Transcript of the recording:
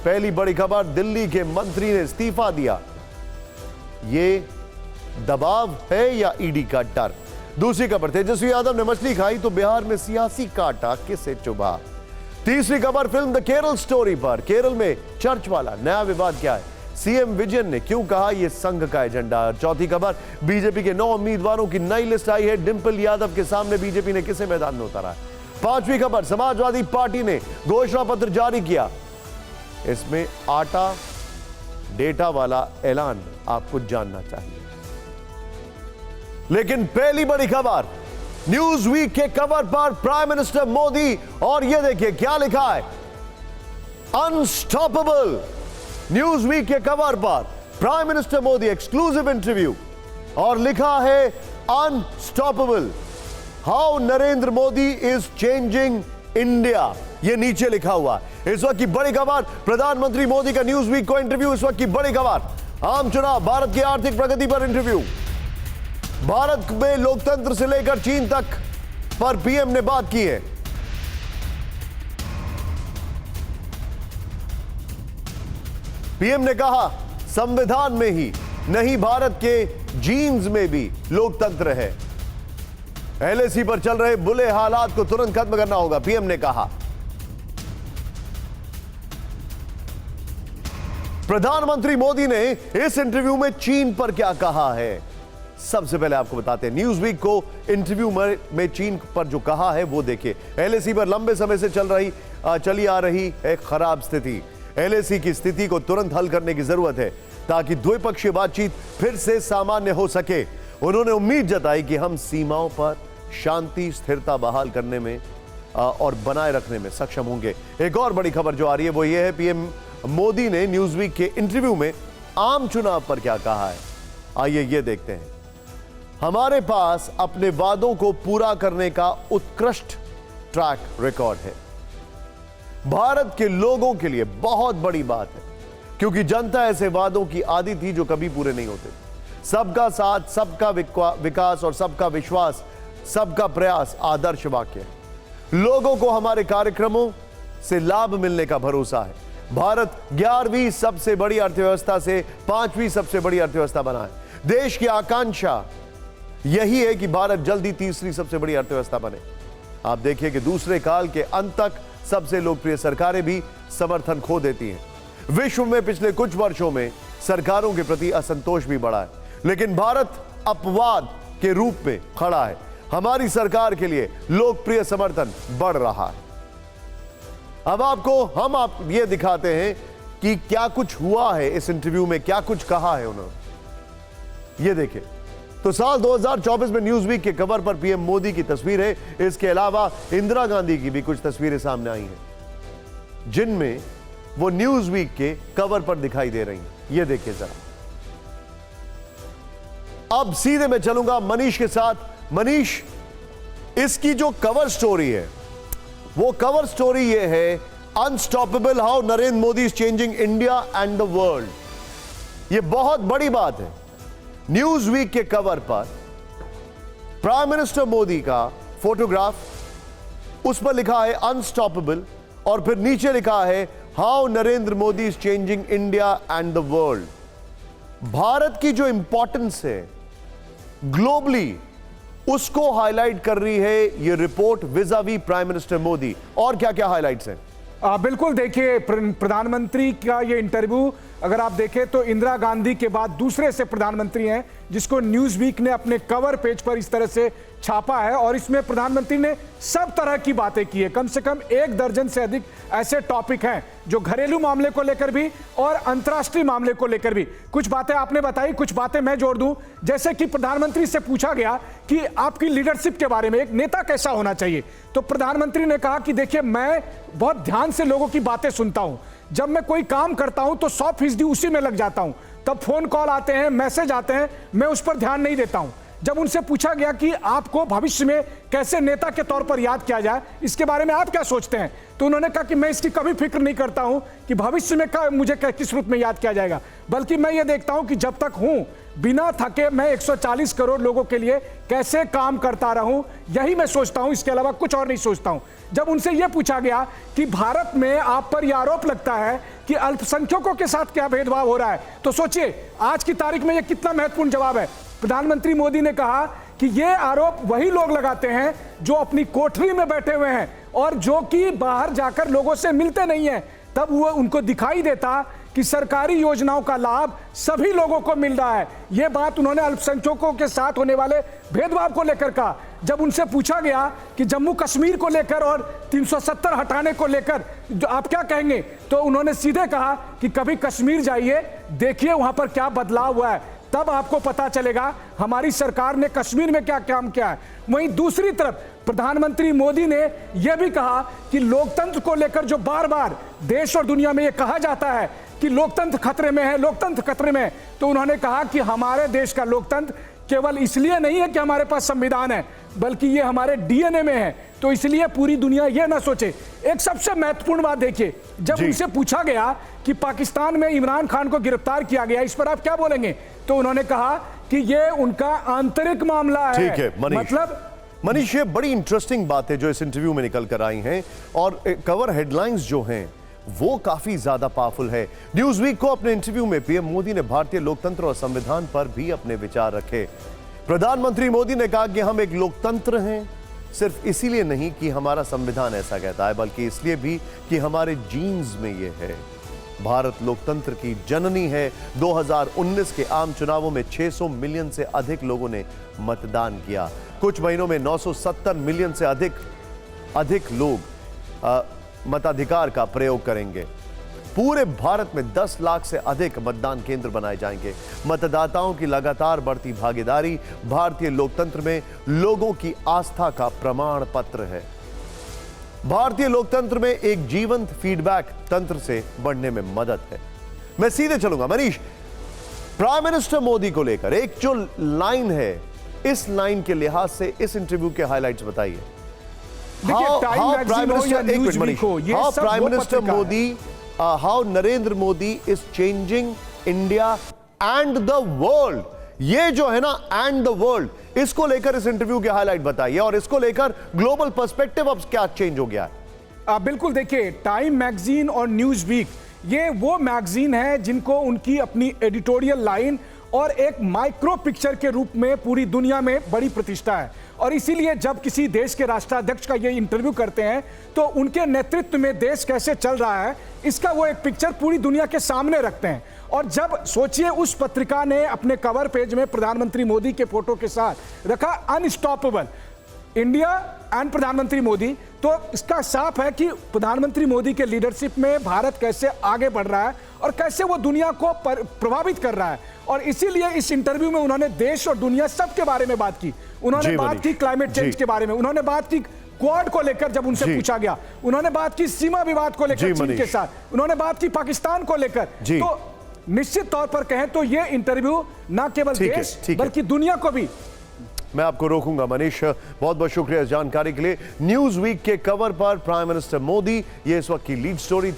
पहली बड़ी खबर, दिल्ली के मंत्री ने इस्तीफा दिया। ये दबाव है या ईडी का डर? दूसरी खबर, तेजस्वी यादव ने मछली खाई तो बिहार में सियासी कांटा किसे चुभा? तीसरी खबर, फिल्म द केरल स्टोरी पर केरल में चर्च वाला नया विवाद क्या है? सीएम विजयन ने क्यों कहा यह संघ का एजेंडा? चौथी खबर, बीजेपी के 9 उम्मीदवारों की नई लिस्ट आई है। डिंपल यादव के सामने बीजेपी ने किसे मैदान में उतारा? पांचवी खबर, समाजवादी पार्टी ने घोषणा पत्र जारी किया। इसमें आटा डेटा वाला ऐलान आपको जानना चाहिए। लेकिन पहली बड़ी खबर, न्यूज वीक के कवर पर प्राइम मिनिस्टर मोदी, और यह देखिए क्या लिखा है, अनस्टॉपेबल। न्यूज वीक के कवर पर prime minister Modi exclusive interview, और लिखा है unstoppable, how Narendra Modi is changing India. यह नीचे लिखा हुआ। इस वक्त की बड़ी खबर, प्रधानमंत्री मोदी का न्यूज वीक को इंटरव्यू। इस वक्त की बड़ी खबर, आम चुनाव, भारत की आर्थिक प्रगति पर इंटरव्यू। भारत में लोकतंत्र से लेकर चीन तक पर पीएम ने बात की है। पीएम ने कहा संविधान में ही नहीं, भारत के जीन्स में भी लोकतंत्र है। एलएसी पर चल रहे बुरे हालात को तुरंत खत्म करना होगा, पीएम ने कहा। प्रधानमंत्री मोदी ने इस इंटरव्यू में चीन पर क्या कहा है, सबसे पहले आपको बताते हैं। न्यूज वीक को इंटरव्यू में चीन पर जो कहा है वो देखिए। एलएसी पर लंबे समय से चली आ रही है खराब स्थिति। एलएसी की स्थिति को तुरंत हल करने की जरूरत है ताकि द्विपक्षीय बातचीत फिर से सामान्य हो सके। उन्होंने उम्मीद जताई कि हम सीमाओं पर शांति स्थिरता बहाल करने में और बनाए रखने में सक्षम होंगे। एक और बड़ी खबर जो आ रही है वो ये है, पीएम मोदी ने न्यूज वीक के इंटरव्यू में आम चुनाव पर क्या कहा है। आइए ये देखते हैं। हमारे पास अपने वादों को पूरा करने का उत्कृष्ट ट्रैक रिकॉर्ड है। भारत के लोगों के लिए बहुत बड़ी बात है क्योंकि जनता ऐसे वादों की आदी थी जो कभी पूरे नहीं होते। सबका साथ, सबका विकास और सबका विश्वास, सबका प्रयास आदर्श वाक्य है। लोगों को हमारे कार्यक्रमों से लाभ मिलने का भरोसा है। भारत 11वीं सबसे बड़ी अर्थव्यवस्था से 5वीं सबसे बड़ी अर्थव्यवस्था बना है। देश की आकांक्षा यही है कि भारत जल्दी तीसरी सबसे बड़ी अर्थव्यवस्था बने। आप देखिए कि दूसरे काल के अंत तक सबसे लोकप्रिय सरकारें भी समर्थन खो देती हैं। विश्व में पिछले कुछ वर्षों में सरकारों के प्रति असंतोष भी बढ़ा है, लेकिन भारत अपवाद के रूप में खड़ा है। हमारी सरकार के लिए लोकप्रिय समर्थन बढ़ रहा है। अब आप ये दिखाते हैं कि क्या कुछ हुआ है इस इंटरव्यू में, क्या कुछ कहा है उन्होंने। ये देखिए। तो साल 2024 में न्यूज वीक के कवर पर पीएम मोदी की तस्वीर है। इसके अलावा इंदिरा गांधी की भी कुछ तस्वीरें सामने आई हैं जिनमें वो न्यूज वीक के कवर पर दिखाई दे रही हैं। ये देखिए जरा। अब सीधे मैं चलूंगा मनीष के साथ। मनीष, इसकी जो कवर स्टोरी है वो कवर स्टोरी ये है, unstoppable, how Narendra Modi is changing India and the world. ये बहुत बड़ी बात है। न्यूज वीक के कवर पर प्राइम मिनिस्टर मोदी का फोटोग्राफ, उस पर लिखा है अनस्टॉपेबल, और फिर नीचे लिखा है how Narendra Modi is changing India and the world. Bharat की जो इंपॉर्टेंस है ग्लोबली, उसको हाईलाइट कर रही है ये report vis-à-vis prime minister Modi. और क्या क्या हाईलाइट्स हैं? बिल्कुल, देखिए प्रधानमंत्री का ये इंटरव्यू अगर आप देखें तो इंदिरा गांधी के बाद दूसरे से प्रधानमंत्री हैं जिसको न्यूज वीक ने अपने कवर पेज पर इस तरह से छापा है। और इसमें प्रधानमंत्री ने सब तरह की बातें की है। कम से कम 1 दर्जन से अधिक ऐसे टॉपिक हैं जो घरेलू मामले को लेकर भी और अंतर्राष्ट्रीय मामले को लेकर भी। कुछ बातें आपने बताई, कुछ बातें मैं जोड़ दूं। जैसे कि प्रधानमंत्री से पूछा गया कि आपकी लीडरशिप के बारे में, एक नेता कैसा होना चाहिए, तो प्रधानमंत्री ने कहा कि देखिए, मैं बहुत ध्यान से लोगों की बातें सुनता हूं। जब मैं कोई काम करता हूं तो 100% उसी में लग जाता हूं। तब फोन कॉल आते हैं, मैसेज आते हैं, मैं उस पर ध्यान नहीं देता हूं। जब उनसे पूछा गया कि आपको भविष्य में कैसे नेता के तौर पर याद किया जाए, इसके बारे में आप क्या सोचते हैं, तो उन्होंने कहा कि मैं इसकी कभी फिक्र नहीं करता हूं कि भविष्य में मुझे किस रूप में याद किया जाएगा, बल्कि मैं ये देखता हूं कि जब तक हूं बिना थके मैं 140 करोड़ लोगों के लिए कैसे काम करता रहूं, यही मैं सोचता हूं, इसके अलावा कुछ और नहीं सोचता हूं। जब उनसे यह पूछा गया कि भारत में आप पर यह आरोप लगता है कि अल्पसंख्यकों के साथ क्या भेदभाव हो रहा है, तो सोचिए आज की तारीख में यह कितना महत्वपूर्ण जवाब है। प्रधानमंत्री मोदी ने कहा कि ये आरोप वही लोग लगाते हैं जो अपनी कोठरी में बैठे हुए हैं और जो कि बाहर जाकर लोगों से मिलते नहीं हैं, तब वो उनको दिखाई देता कि सरकारी योजनाओं का लाभ सभी लोगों को मिल रहा है। यह बात उन्होंने अल्पसंख्यकों के साथ होने वाले भेदभाव को लेकर कहा। जब उनसे पूछा गया कि जम्मू कश्मीर को लेकर और 370 हटाने को लेकर आप क्या कहेंगे, तो उन्होंने सीधे कहा कि कभी कश्मीर जाइए, देखिए वहां पर क्या बदलाव हुआ है, तब आपको पता चलेगा हमारी सरकार ने कश्मीर में क्या काम किया है। वहीं दूसरी तरफ प्रधानमंत्री मोदी ने यह भी कहा कि लोकतंत्र को लेकर जो बार बार देश और दुनिया में यह कहा जाता है कि लोकतंत्र खतरे में है, लोकतंत्र खतरे में है, तो उन्होंने कहा कि हमारे देश का लोकतंत्र केवल इसलिए नहीं है कि हमारे पास संविधान है, बल्कि ये हमारे डीएनए में है, तो इसलिए पूरी दुनिया ये ना सोचे। एक सबसे महत्वपूर्ण बात देखिए, जब उनसे पूछा गया कि पाकिस्तान में इमरान खान को गिरफ्तार किया गया, इस पर आप क्या बोलेंगे, तो उन्होंने कहा कि ये उनका आंतरिक मामला है। ठीक है मतलब मनीष, ये बड़ी इंटरेस्टिंग बात है जो इस इंटरव्यू में निकल कर आई हैं, और कवर हेडलाइंस जो हैं वो काफी ज्यादा पावरफुल है। न्यूज वीक को अपने इंटरव्यू में पीएम मोदी ने भारतीय लोकतंत्र और संविधान पर भी अपने विचार रखे। प्रधानमंत्री मोदी ने कहा कि हम एक लोकतंत्र हैं, सिर्फ इसीलिए नहीं कि हमारा संविधान ऐसा कहता है, बल्कि इसलिए भी कि हमारे जीन्स में ये है। भारत लोकतंत्र की जननी है। 2019 के आम चुनावों में 600 मिलियन से अधिक लोगों ने मतदान किया। कुछ महीनों में 970 मिलियन से अधिक लोग मताधिकार का प्रयोग करेंगे। पूरे भारत में 10 लाख से अधिक मतदान केंद्र बनाए जाएंगे। मतदाताओं की लगातार बढ़ती भागीदारी भारतीय लोकतंत्र में लोगों की आस्था का प्रमाण पत्र है। भारतीय लोकतंत्र में एक जीवंत फीडबैक तंत्र से बढ़ने में मदद है। मैं सीधे चलूंगा मनीष, प्राइम मिनिस्टर मोदी को लेकर एक जो लाइन है, इस लाइन के लिहाज से इस इंटरव्यू के हाइलाइट्स बताइए। How Narendra Modi is changing India and the world। ये जो है ना एंड द वर्ल्ड, इसको लेकर इस इंटरव्यू के हाईलाइट बताइए, और इसको लेकर ग्लोबल पर्सपेक्टिव अब क्या चेंज हो गया है। बिल्कुल, देखिए टाइम मैगजीन और न्यूज वीक ये वो मैगजीन है जिनको उनकी अपनी एडिटोरियल लाइन और एक माइक्रो पिक्चर के रूप में पूरी दुनिया में बड़ी प्रतिष्ठा है, और इसीलिए जब किसी देश के राष्ट्राध्यक्ष का ये इंटरव्यू करते हैं तो उनके नेतृत्व में देश कैसे चल रहा है इसका वो एक पिक्चर पूरी दुनिया के सामने रखते हैं। और जब सोचिए उस पत्रिका ने अपने कवर पेज में प्रधानमंत्री मोदी के फोटो के साथ रखा अनस्टॉपेबल इंडिया एंड प्रधानमंत्री मोदी, तो इसका साफ है कि प्रधानमंत्री मोदी के लीडरशिप में भारत कैसे आगे बढ़ रहा है और कैसे वो दुनिया को प्रभावित कर रहा है। और इसीलिए इस इंटरव्यू में उन्होंने देश और दुनिया सबके बारे में बात की। उन्होंने बात की क्लाइमेट चेंज के बारे में, उन्होंने बात की क्वाड को लेकर जब उनसे पूछा गया, उन्होंने बात की सीमा विवाद को लेकर चीन के साथ, उन्होंने बात की पाकिस्तान को लेकर। तो निश्चित तौर पर कहें तो यह इंटरव्यू न केवल देश बल्कि दुनिया को भी। मैं आपको रोकूंगा मनीष, बहुत बहुत शुक्रिया इस जानकारी के लिए। न्यूज वीक के कवर पर प्राइम मिनिस्टर मोदी, ये इस वक्त की लीड स्टोरी थी।